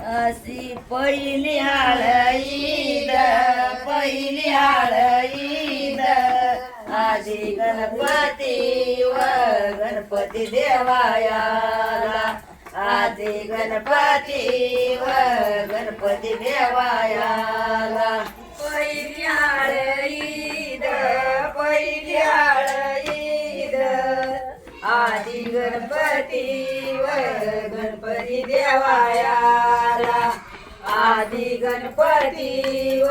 अशी पहिली ईद पहिली ईद आधी गणपती व गणपती देवायाला आधी गणपती व गणपती देवायाला पहिली ईद पहिली ईद आधी गणपती व गणपती देवायाला आधी गणपती व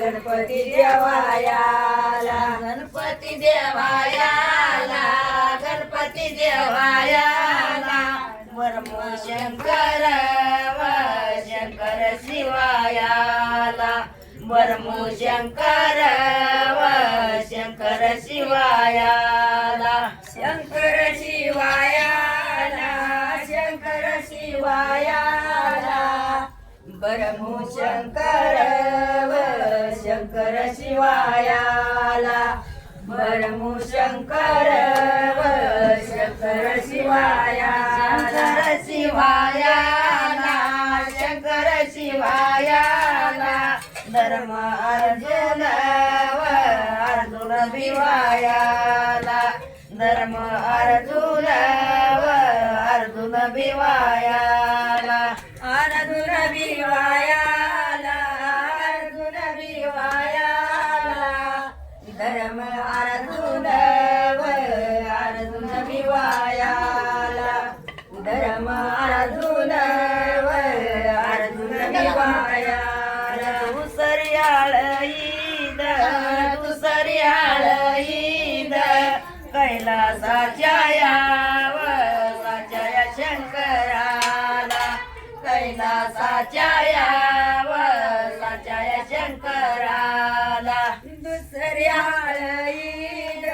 गणपती देवायाला गणपती देवायाला गणपती देवायाला वरमो शंकर व शंकर शिवायाला वरमो शंकर व शंकर शिवायाला शंकर शिवायाला शंकर शिवायाला बरमो शंकर व शंकर शिवायाला बरमो शंकर व शंकर शिवायाला शिवायाला शंकर शिवायाला धर्म अर्जुन व अर्जुन भिवायाला धर्म अर्जुन व अर्जुन भिवायाला अर्जुन भिवायाला अर्जुन भिवायाला धर्म अर्जुन व अर्जुन भिवायाला धर्म अर्जुन व अर्जुन भिवायाला दुसऱ्याळ ईद दुसऱ्याळ ईद कैलासाच्या याव साच्या शंकराला कैलासाच्या याव साच्या शंकराला दुसऱ्याळ ईद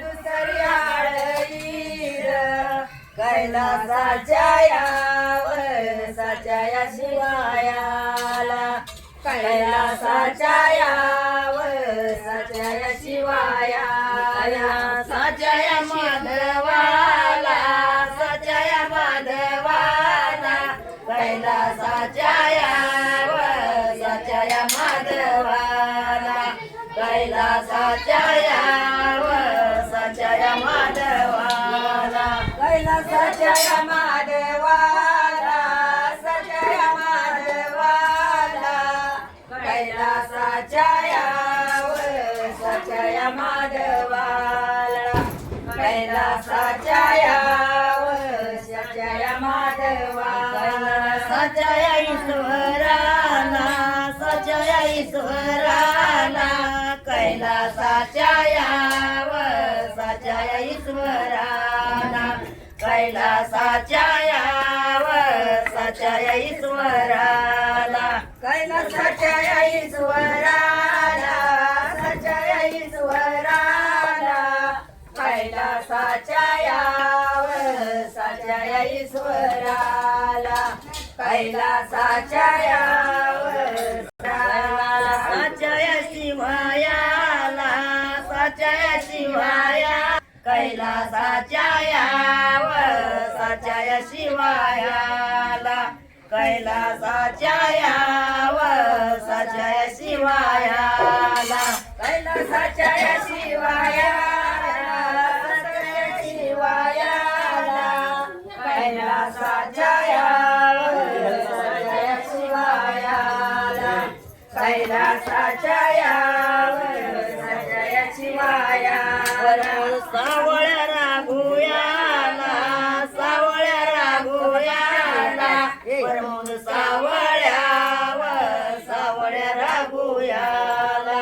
दुसऱ्याळ ईद कैलासाच्या याव साच्या शिवायाला कैलासाच्या याव साच्या शिवायाला साच्या माधवाला साच्या माधवाला कैलासाच्या याव साच्या माधवाला कैलासाच्या याव साच्या माधवाला कैलासाच्या माधवाला साच्या माधवाला कैलासाच्या याव साच्या माधवाला कैलासाच्या याव साच्या माधवाला साच्या ईश्वराला साच्या ईश्वराला कैलासाच्या याव साच्या ईश्वराला कैलासाच्या याव साच्या ईश्वराला कैलासाच्या ईश्वराला साच्या ईश्वराला कैलासाच्या याव साच्या ईश्वराला कैलासाच्या याव साच्या शिवायाला साच्या शिवाया कैलासाच्या याव साच्या शिवायाला कैलासाच्या याव साच्या शिवायाला कैलासाच्या शिवायाला साच्या शिवायाला कैलासाच्या याव साच्या शिवायाला कैलासाच्या याव साच्या शिवायाला सावळ्या राघुयाला सावळ्या राघुयाला परमोद सावळ्याव सावळ्या राघुयाला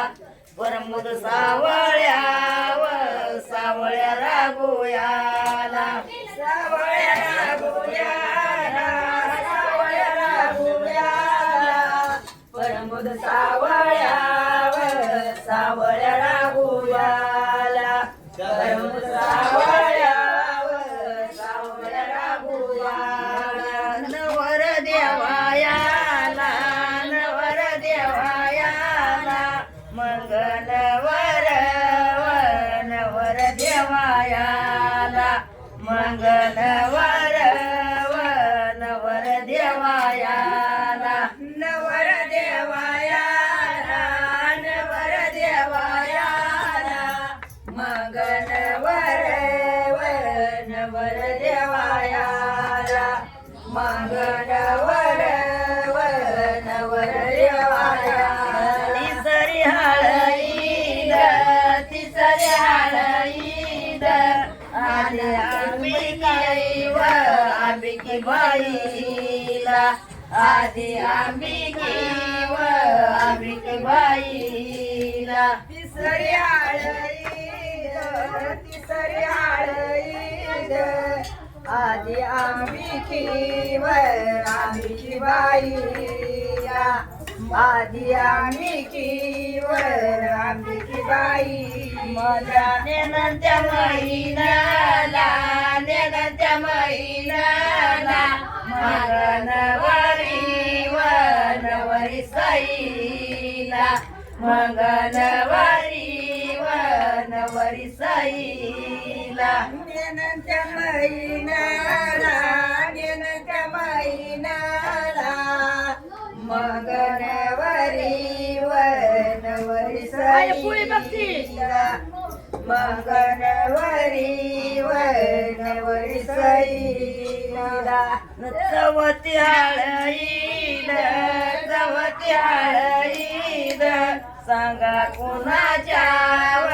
परमोद सावळ्याव सावळ्या राघुयाला सावळ्या राघुयाला सावळ्या राघुयाला परमोद सावळ्याव देवायाला नवर देवायाला नवर देवायाला मग नवर नवर देवायाला मग नवर नवर देवायाला तिसरी हळईद तिसरी हळईद आले अंबिकी व अंबिकी बाईला आधी अंबिकी व अंबिकी बाईला तिसरी हळईद तिसरी हळईद आधी अंबिकी व अंबिकी बाईला आधी अंबिकी व अंबिकी बाई माझ्या नेनंत्या महिन्याला नेनंत्या महिन्याला माझ्या नवरी व नवरी साईला मग नवरी व नवरी साईला नेनंत्या महिन्याला नेनंत्या महिन्याला मग नवरी व नवरी साईला मग नवरी व नवरी साईला चवती हळईद चवती हळईद सांगा कुणाच्या व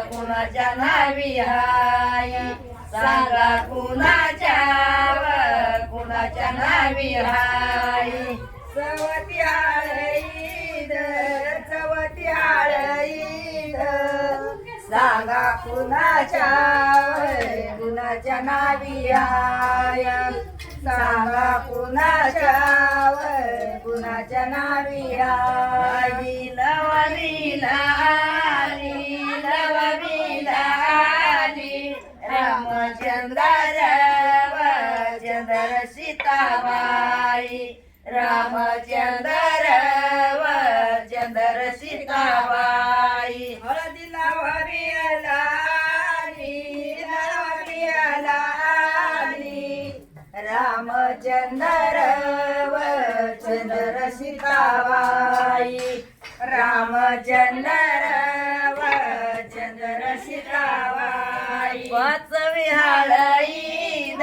कुणाच्या नावी हाय सांगा कुणाच्या व कुणाच्या नावी हाय चवती हळईद चवती हळईद सांगा कुणाच्या कुणाच्या नावी हाय सांगा कुणाच्या कुणाच्या नावी हाय लवलीला आली लवलीला आली रामचंद्र व चंद्र सीताबाई रामचंद्र व चंद्र सीताबाई हळदी लावावी आली रामचंद्र व चंद्र सीताबाई रामचंद्र व चंद्र सीताबाई पाचवी हळईद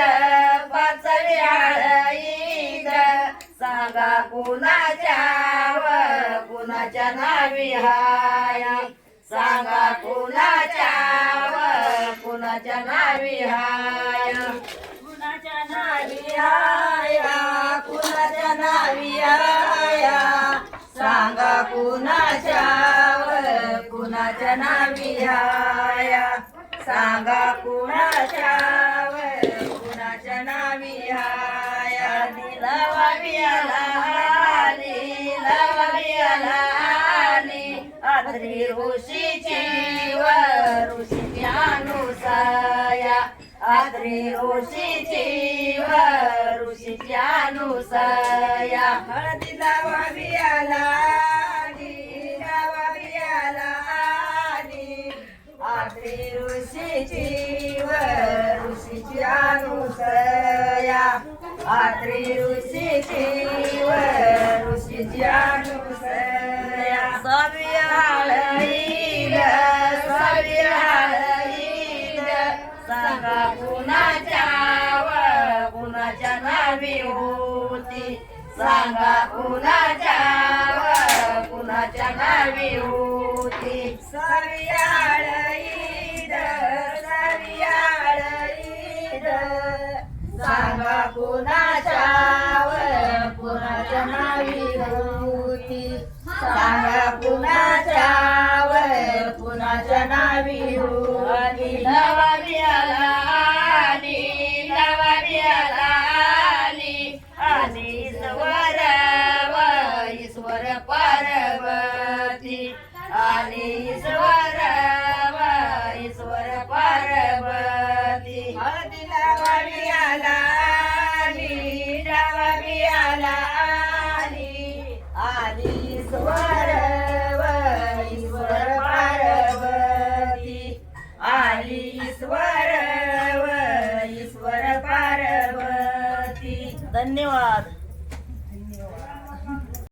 पाचवी हळईद सांगा कुणाच्या व कुणाच्या नावी हाय सांगा कुणाच्या व कुणाच्या नावी हाय कुणाच्या नावी हाय कुणाच्या नावी हाय सांगा कुणाच्या व कुणाच्या नावी हाय सांगा कुणाच्या व कुणाच्या नावी हाय लवावी आली लवावी आली आद्री ऋषीची व ऋषीची अनुसया आद्री ऋषीची व ऋषीची अनुसया हळदी लावावी आली लावावी आली आद्री ऋषीची व ऋषीची अनुसया आद्री ऋषीची व ऋषीची अनुसया सवी हळईद सांगा कुणाच्या व कुणाच्या नावी होती सांगा कुणाच्या व कुणाच्या नावी होती सवी हळईद सांगा कुणाच्या व कुणाच्या नावी होती सांगा कुणाच्या